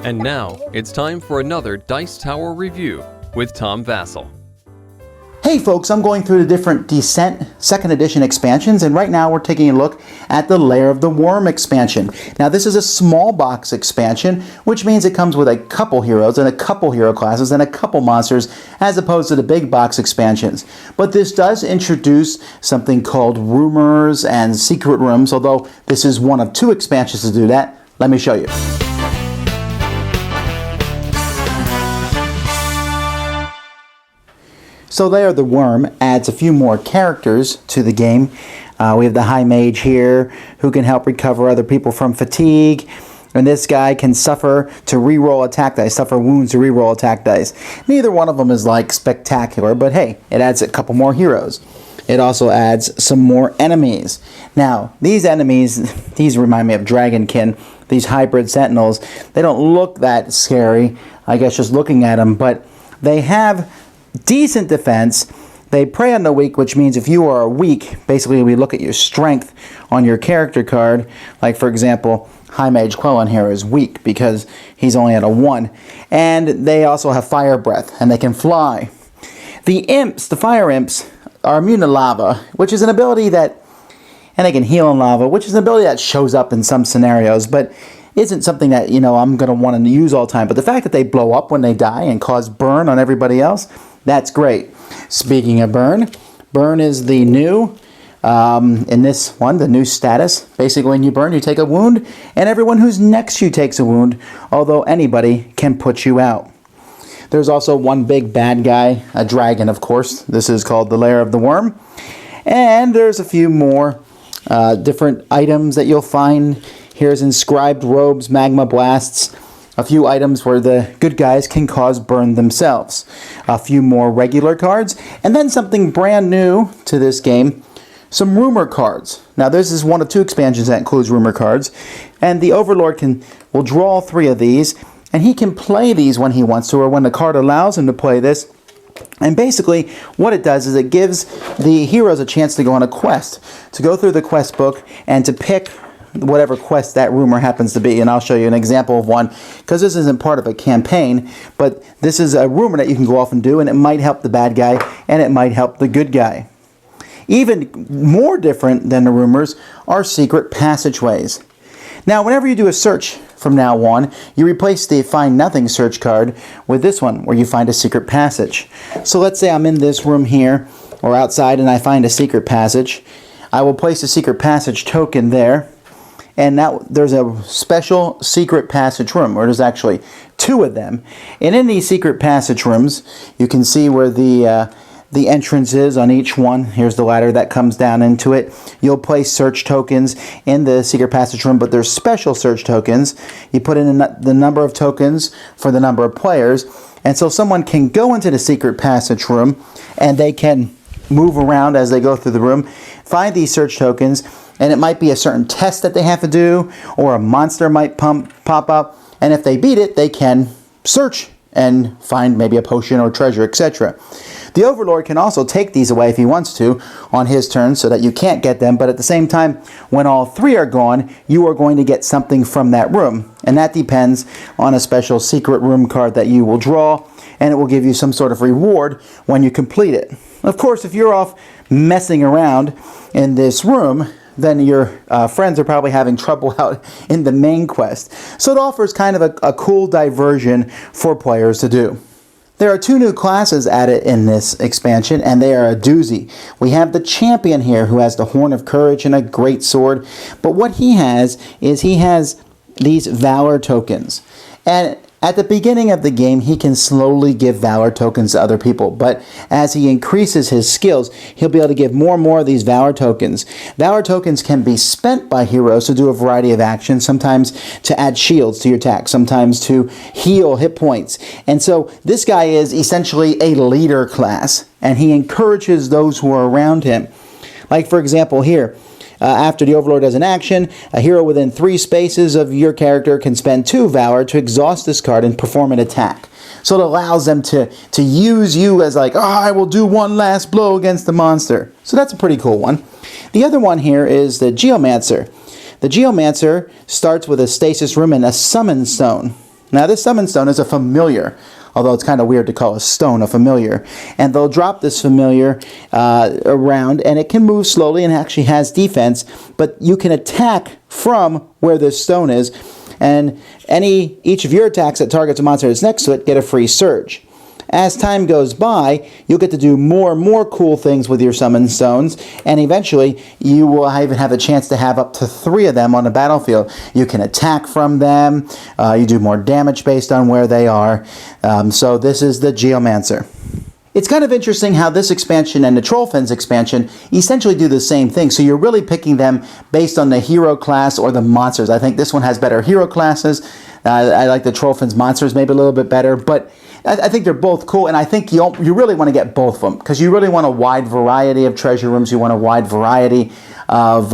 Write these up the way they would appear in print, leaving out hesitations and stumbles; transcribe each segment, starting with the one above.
And now, it's time for another Dice Tower review with Tom Vasel. Hey folks, I'm going through the different Descent 2nd Edition expansions, and right now we're taking a look at the Lair of the Wyrm expansion. Now this is a small box expansion, which means it comes with a couple heroes and a couple hero classes and a couple monsters, as opposed to the big box expansions. But this does introduce something called rumors and secret rooms, although this is one of two expansions to do that. Let me show you. So Lair of the Wyrm adds a few more characters to the game. We have the High Mage here, who can help recover other people from fatigue. And this guy can suffer to reroll attack dice, suffer wounds to reroll attack dice. Neither one of them is like spectacular, but hey, it adds a couple more heroes. It also adds some more enemies. Now, these enemies, these remind me of Dragonkin, these hybrid sentinels. They don't look that scary, I guess, just looking at them, but they have decent defense. They prey on the weak, which means if you are weak, basically we look at your strength on your character card. Like, for example, High Mage Quellan here is weak because he's only at a 1. And they also have fire breath, and they can fly. The imps, the fire imps, are immune to lava, which is an ability that, and they can heal in lava, which is an ability that shows up in some scenarios, but isn't something that, you know, I'm going to want to use all the time. But the fact that they blow up when they die and cause burn on everybody else, that's great. Speaking of burn, burn is the new, in this one, the new status. Basically, when you burn, you take a wound, and everyone who's next to you takes a wound, although anybody can put you out. There's also one big bad guy, a dragon, of course. This is called the Lair of the Wyrm. And there's a few more different items that you'll find. Here's inscribed robes, magma blasts, a few items where the good guys can cause burn themselves, a few more regular cards, and then something brand new to this game, some rumor cards. Now this is one of two expansions that includes rumor cards, and the Overlord will draw 3 of these, and he can play these when he wants to, or when the card allows him to play this. And basically what it does is it gives the heroes a chance to go on a quest, to go through the quest book and to pick whatever quest that rumor happens to be. And I'll show you an example of one, because this isn't part of a campaign, but this is a rumor that you can go off and do, and it might help the bad guy and it might help the good guy. Even more different than the rumors are secret passageways. Now whenever you do a search from now on, you replace the Find Nothing search card with this one, where you find a secret passage. So let's say I'm in this room here or outside and I find a secret passage. I will place a secret passage token there. And now there's a special secret passage room, or there's actually 2 of them. And in these secret passage rooms, you can see where the entrance is on each one. Here's the ladder that comes down into it. You'll place search tokens in the secret passage room, but there's special search tokens. You put in the number of tokens for the number of players. And so someone can go into the secret passage room, and they can move around as they go through the room, find these search tokens, and it might be a certain test that they have to do, or a monster might pop up, and if they beat it, they can search and find maybe a potion or treasure, etc. The Overlord can also take these away if he wants to on his turn, so that you can't get them, but at the same time, when all 3 are gone, you are going to get something from that room, and that depends on a special secret room card that you will draw, and it will give you some sort of reward when you complete it. Of course, if you're off messing around in this room, then your friends are probably having trouble out in the main quest. So it offers kind of a cool diversion for players to do. There are 2 new classes added in this expansion, and they are a doozy. We have the Champion here, who has the Horn of Courage and a great sword. But what he has is he has these Valor tokens. And at the beginning of the game, he can slowly give Valor tokens to other people, but as he increases his skills, he'll be able to give more and more of these Valor tokens. Valor tokens can be spent by heroes to do a variety of actions, sometimes to add shields to your attack, sometimes to heal hit points. And so this guy is essentially a leader class, and he encourages those who are around him. Like, for example, here, after the Overlord does an action, a hero within 3 spaces of your character can spend 2 Valor to exhaust this card and perform an attack. So it allows them to use you as like, oh, I will do one last blow against the monster. So that's a pretty cool one. The other one here is the Geomancer. The Geomancer starts with a stasis room and a summon stone. Now this summon stone is a familiar, although it's kind of weird to call a stone a familiar. And they'll drop this familiar around, and it can move slowly and actually has defense, but you can attack from where this stone is, and each of your attacks that targets a monster that's next to it get a free surge. As time goes by, you'll get to do more and more cool things with your summon stones, and eventually you will even have a chance to have up to 3 of them on the battlefield. You can attack from them, you do more damage based on where they are, so this is the Geomancer. It's kind of interesting how this expansion and the Trollfins expansion essentially do the same thing. So you're really picking them based on the hero class or the monsters. I think this one has better hero classes. I like the Trollfins monsters maybe a little bit better, but I think they're both cool, and I think you really want to get both of them because you really want a wide variety of treasure rooms. You want a wide variety of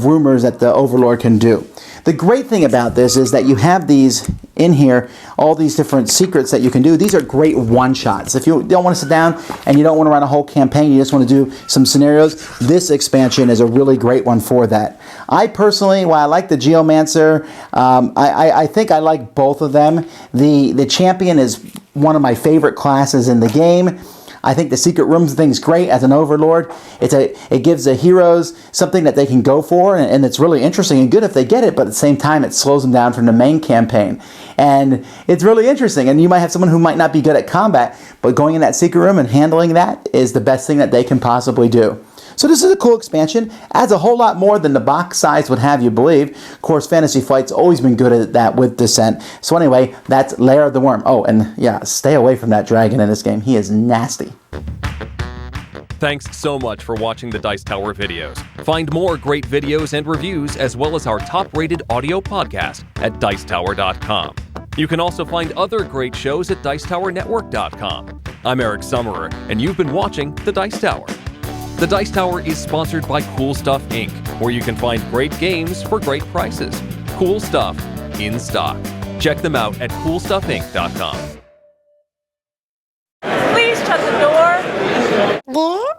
rumors that the Overlord can do. The great thing about this is that you have these in here, all these different secrets that you can do. These are great one-shots. If you don't want to sit down and you don't want to run a whole campaign, you just want to do some scenarios, this expansion is a really great one for that. I personally, while I like the Geomancer, I think I like both of them. The Champion is one of my favorite classes in the game. I think the Secret Rooms thing's great as an Overlord. It gives the heroes something that they can go for, and it's really interesting and good if they get it, but at the same time it slows them down from the main campaign. And it's really interesting, and you might have someone who might not be good at combat, but going in that Secret Room and handling that is the best thing that they can possibly do. So this is a cool expansion, adds a whole lot more than the box size would have you believe. Of course, Fantasy Flight's always been good at that with Descent. So anyway, that's Lair of the Wyrm. Oh, and yeah, stay away from that dragon in this game. He is nasty. Thanks so much for watching the Dice Tower videos. Find more great videos and reviews, as well as our top-rated audio podcast at Dicetower.com. You can also find other great shows at DicetowerNetwork.com. I'm Eric Summerer, and you've been watching The Dice Tower. The Dice Tower is sponsored by Cool Stuff Inc., where you can find great games for great prices. Cool stuff in stock. Check them out at CoolStuffInc.com. Please shut the door. Yeah?